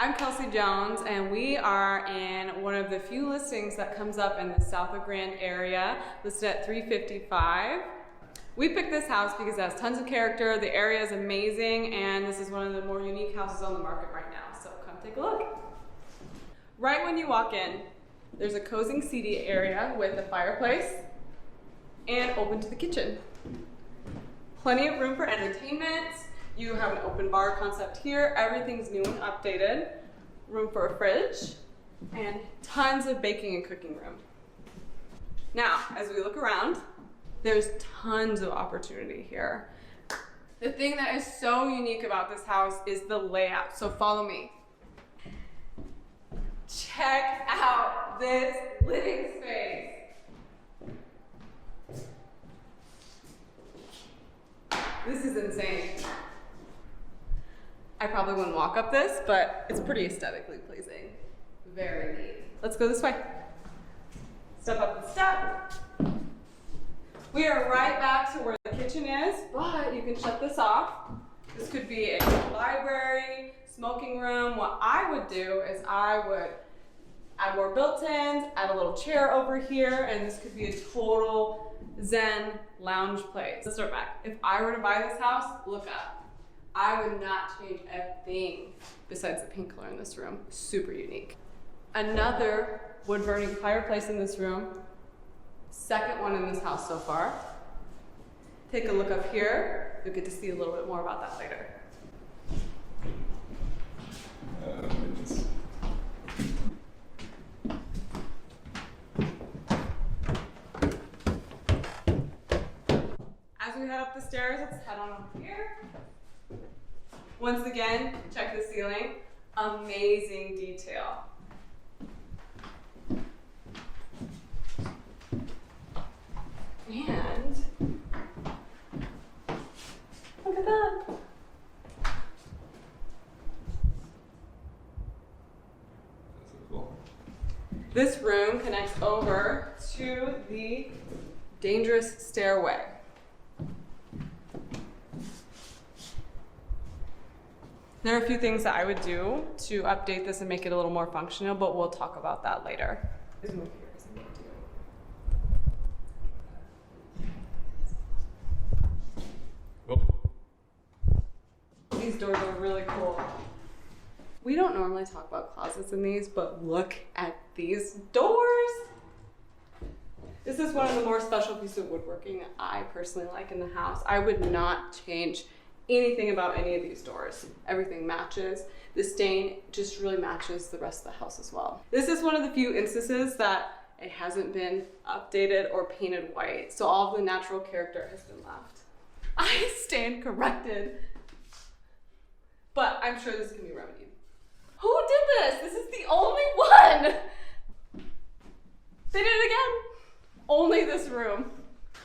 I'm Kelsey Jones, and we are in one of the few listings that comes up in the south of Grand area, listed at $355. We picked this house because it has tons of character, the area is amazing, and this is one of the more unique houses on the market right now, so come take a look. Right when you walk in, there's a cozy seating area with a fireplace and open to the kitchen. Plenty of room for entertainment. You have an open bar concept here. Everything's new and updated. Room for a fridge and tons of baking and cooking room. Now, as we look around, there's tons of opportunity here. The thing that is so unique about this house is the layout. So follow me. Check out this living space. This is insane. I probably wouldn't walk up this, but it's pretty aesthetically pleasing. Very neat. Let's go this way. Step up the step. We are right back to where the kitchen is, but you can shut this off. This could be a library, smoking room. What I would do is I would add more built-ins, add a little chair over here, and this could be a total zen lounge place. Let's start back. If I were to buy this house, look up. I would not change a thing besides the pink color in this room. Super unique. Another wood burning fireplace in this room. Second one in this house so far. Take a look up here. You'll get to see a little bit more about that later. As we head up the stairs, let's head on up here. Once again, check the ceiling. Amazing detail. And look at that. This room connects over to the dangerous stairway. There are a few things that I would do to update this and make it a little more functional, but we'll talk about that later. These doors are really cool. We don't normally talk about closets in these, but look at these doors. This is one of the more special pieces of woodworking that I personally like in the house. I would not change anything about any of these doors. Everything matches. The stain just really matches the rest of the house as well. This is one of the few instances that it hasn't been updated or painted white, so all of the natural character has been left. I stand corrected, but I'm sure this can be remedied. Who did this? This is the only one. They did it again. Only this room.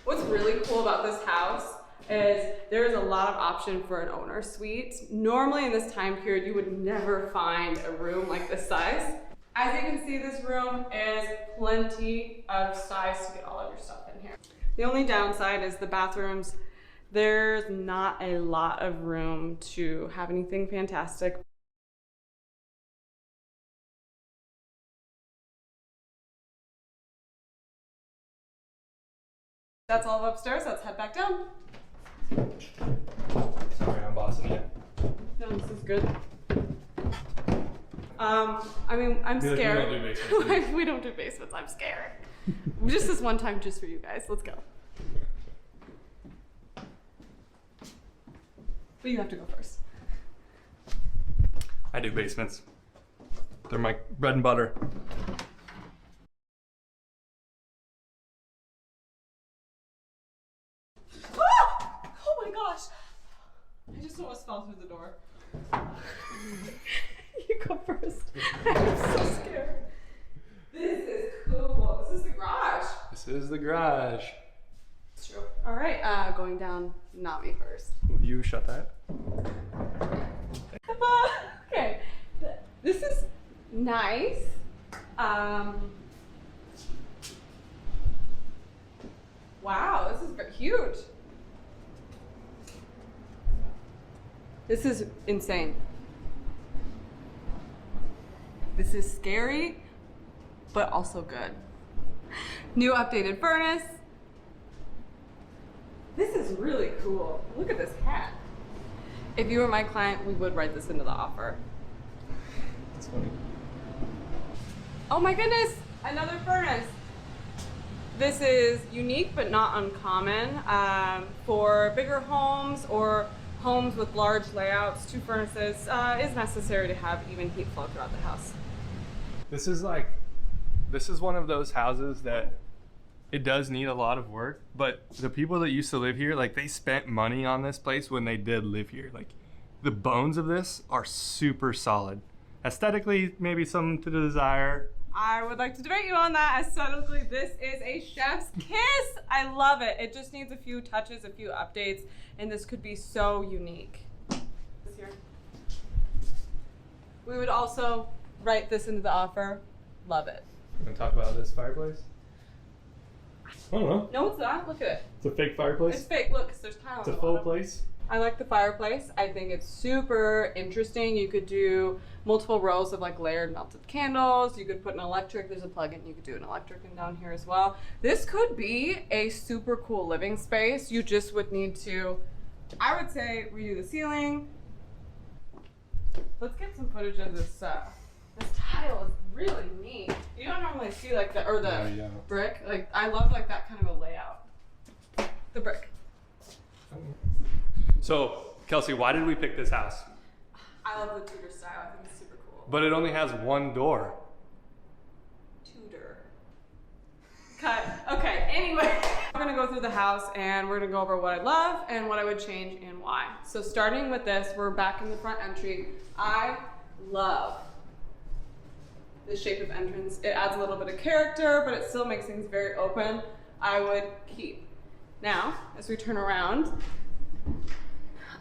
What's really cool about this house is there is a lot of option for an owner suite. Normally in this time period, you would never find a room like this size. As you can see, this room is plenty of size to get all of your stuff in here. The only downside is the bathrooms. There's not a lot of room to have anything fantastic. That's all upstairs. Let's head back down. Sorry, I'm bossing you. No, this is good. I mean, I'm scared. We don't do basements. We don't do basements. I'm scared. Just this one time, just for you guys. Let's go. But you have to go first. I do basements. They're my bread and butter. Oh my gosh! I just almost fell through the door. You go first. I'm so scared. This is cool. This is the garage. This is the garage. It's true. All right, going down, not me first. Will you shut that? Okay, this is nice. Wow, this is huge. This is insane. This is scary, but also good. New updated furnace. This is really cool. Look at this hat. If you were my client, we would write this into the offer. That's funny. Oh my goodness, another furnace. This is unique but not uncommon for bigger homes or homes with large layouts. 2 furnaces is necessary to have even heat flow throughout the house. This is one of those houses that it does need a lot of work, but the people that used to live here, like, they spent money on this place when they did live here. Like, the bones of this are super solid. Aesthetically, maybe some to the desire. I would like to debate you on that. Aesthetically, this is a chef's kiss. I love it. It just needs a few touches, a few updates, and this could be so unique. This here. We would also write this into the offer. Love it. You want to talk about this fireplace? I don't know. No, it's not. Look at it. It's a fake fireplace? It's fake. Look, 'cause there's tile. It's a faux place? I like the fireplace. I think it's super interesting. You could do multiple rows of like layered melted candles. You could put an electric. There's a plug-in. You could do an electric in down here as well. This could be a super cool living space. You just would need to, I would say, redo the ceiling. Let's get some footage of this. This tile is really neat. You don't normally see like the brick. Like, I love like that kind of a layout. The brick. So, Kelsey, why did we pick this house? I love the Tudor style. I think it's super cool. But it only has one door. Tudor. Cut. Okay, anyway. We're gonna go through the house and we're gonna go over what I love and what I would change and why. So starting with this, we're back in the front entry. I love the shape of entrance. It adds a little bit of character, but it still makes things very open. I would keep. Now, as we turn around,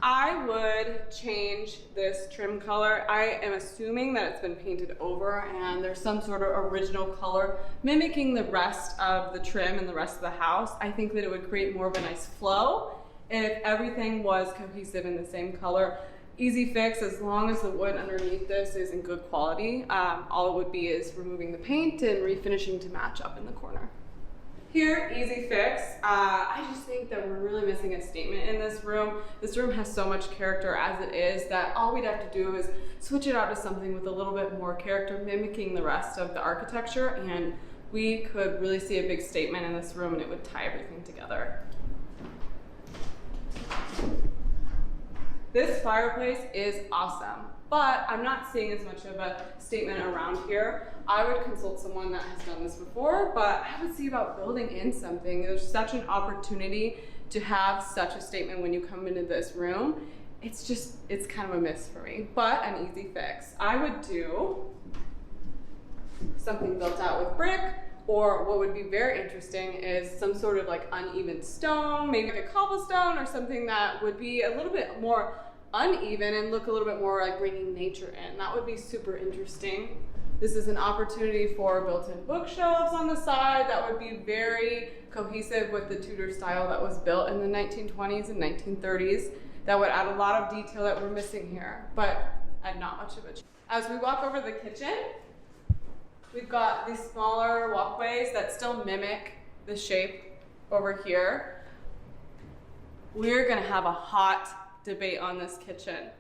I would change this trim color. I am assuming that it's been painted over and there's some sort of original color mimicking the rest of the trim and the rest of the house. I think that it would create more of a nice flow if everything was cohesive in the same color. Easy fix, as long as the wood underneath this is in good quality. All it would be is removing the paint and refinishing to match up in the corner. Here, easy fix. I just think that we're really missing a statement in this room. This room has so much character as it is that all we'd have to do is switch it out to something with a little bit more character, mimicking the rest of the architecture, and we could really see a big statement in this room and it would tie everything together. This fireplace is awesome, but I'm not seeing as much of a statement around here. I would consult someone that has done this before, but I would see about building in something. There's such an opportunity to have such a statement when you come into this room. It's kind of a miss for me, but an easy fix. I would do something built out with brick, or what would be very interesting is some sort of like uneven stone, maybe like a cobblestone or something that would be a little bit more uneven and look a little bit more like bringing nature in. That would be super interesting. This is an opportunity for built-in bookshelves on the side that would be very cohesive with the Tudor style that was built in the 1920s and 1930s. That would add a lot of detail that we're missing here, but add not much of it. As we walk over the kitchen, we've got these smaller walkways that still mimic the shape over here. We're gonna have a hot debate on this kitchen.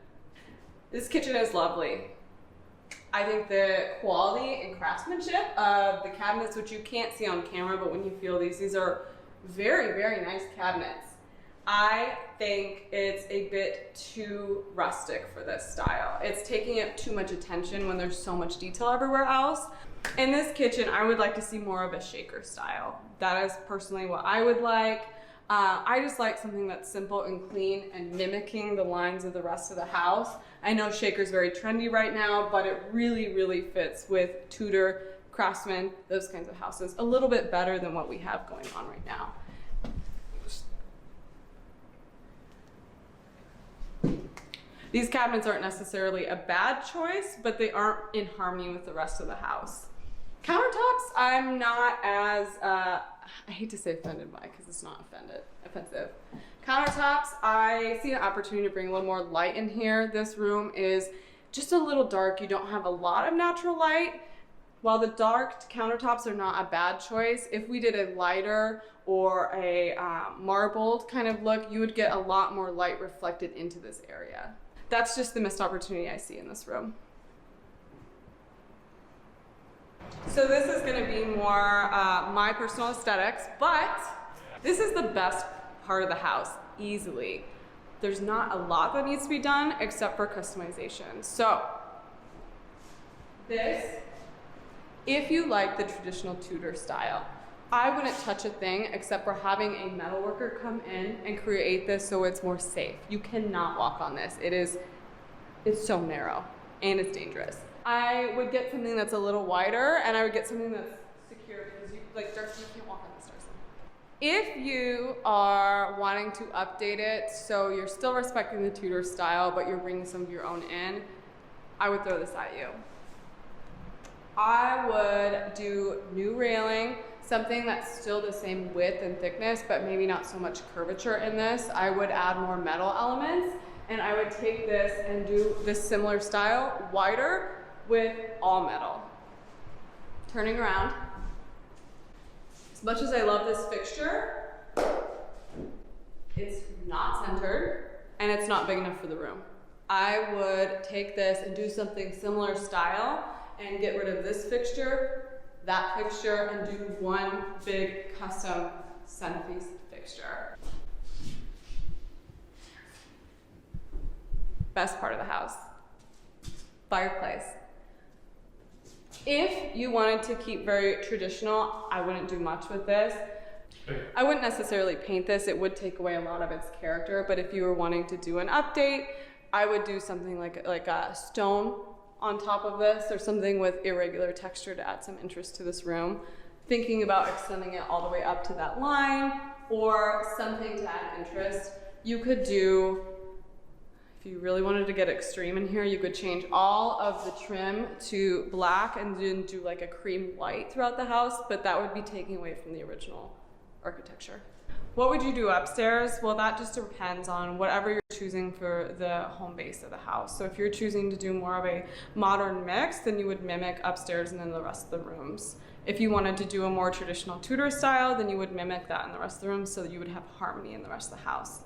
This kitchen is lovely. I think the quality and craftsmanship of the cabinets, which you can't see on camera, but when you feel these are very, very nice cabinets. I think it's a bit too rustic for this style. It's taking up too much attention when there's so much detail everywhere else. In this kitchen, I would like to see more of a shaker style. That is personally what I would like. I just like something that's simple and clean and mimicking the lines of the rest of the house. I know shaker's very trendy right now, but it really, really fits with Tudor, Craftsman, those kinds of houses a little bit better than what we have going on right now. These cabinets aren't necessarily a bad choice, but they aren't in harmony with the rest of the house. Countertops, I'm not as, I hate to say offended by because it's not offensive. Countertops, I see an opportunity to bring a little more light in here. This room is just a little dark. You don't have a lot of natural light. While the dark countertops are not a bad choice, if we did a lighter or a marbled kind of look, you would get a lot more light reflected into this area. That's just the missed opportunity I see in this room. So this is gonna be more my personal aesthetics, but this is the best part of the house, easily. There's not a lot that needs to be done except for customization. So this, if you like the traditional Tudor style, I wouldn't touch a thing except for having a metal worker come in and create this so it's more safe. You cannot walk on this. It's so narrow and it's dangerous. I would get something that's a little wider, and I would get something that's secure because Darcy, you can't walk on this, Darcy. If you are wanting to update it so you're still respecting the Tudor style, but you're bringing some of your own in, I would throw this at you. I would do new railing, something that's still the same width and thickness, but maybe not so much curvature in this. I would add more metal elements, and I would take this and do this similar style, wider, with all metal. Turning around. As much as I love this fixture, it's not centered, and it's not big enough for the room. I would take this and do something similar style, and get rid of this fixture, that fixture, and do one big custom centerpiece fixture. Best part of the house, fireplace. If you wanted to keep very traditional, I wouldn't do much with this. I wouldn't necessarily paint this, it would take away a lot of its character, but if you were wanting to do an update, I would do something like a stone on top of this, or something with irregular texture to add some interest to this room. Thinking about extending it all the way up to that line, or something to add interest. You could do, if you really wanted to get extreme in here, you could change all of the trim to black and then do like a cream white throughout the house, but that would be taking away from the original architecture. What would you do upstairs? Well, that just depends on whatever you're choosing for the home base of the house. So if you're choosing to do more of a modern mix, then you would mimic upstairs and then the rest of the rooms. If you wanted to do a more traditional Tudor style, then you would mimic that in the rest of the rooms so that you would have harmony in the rest of the house.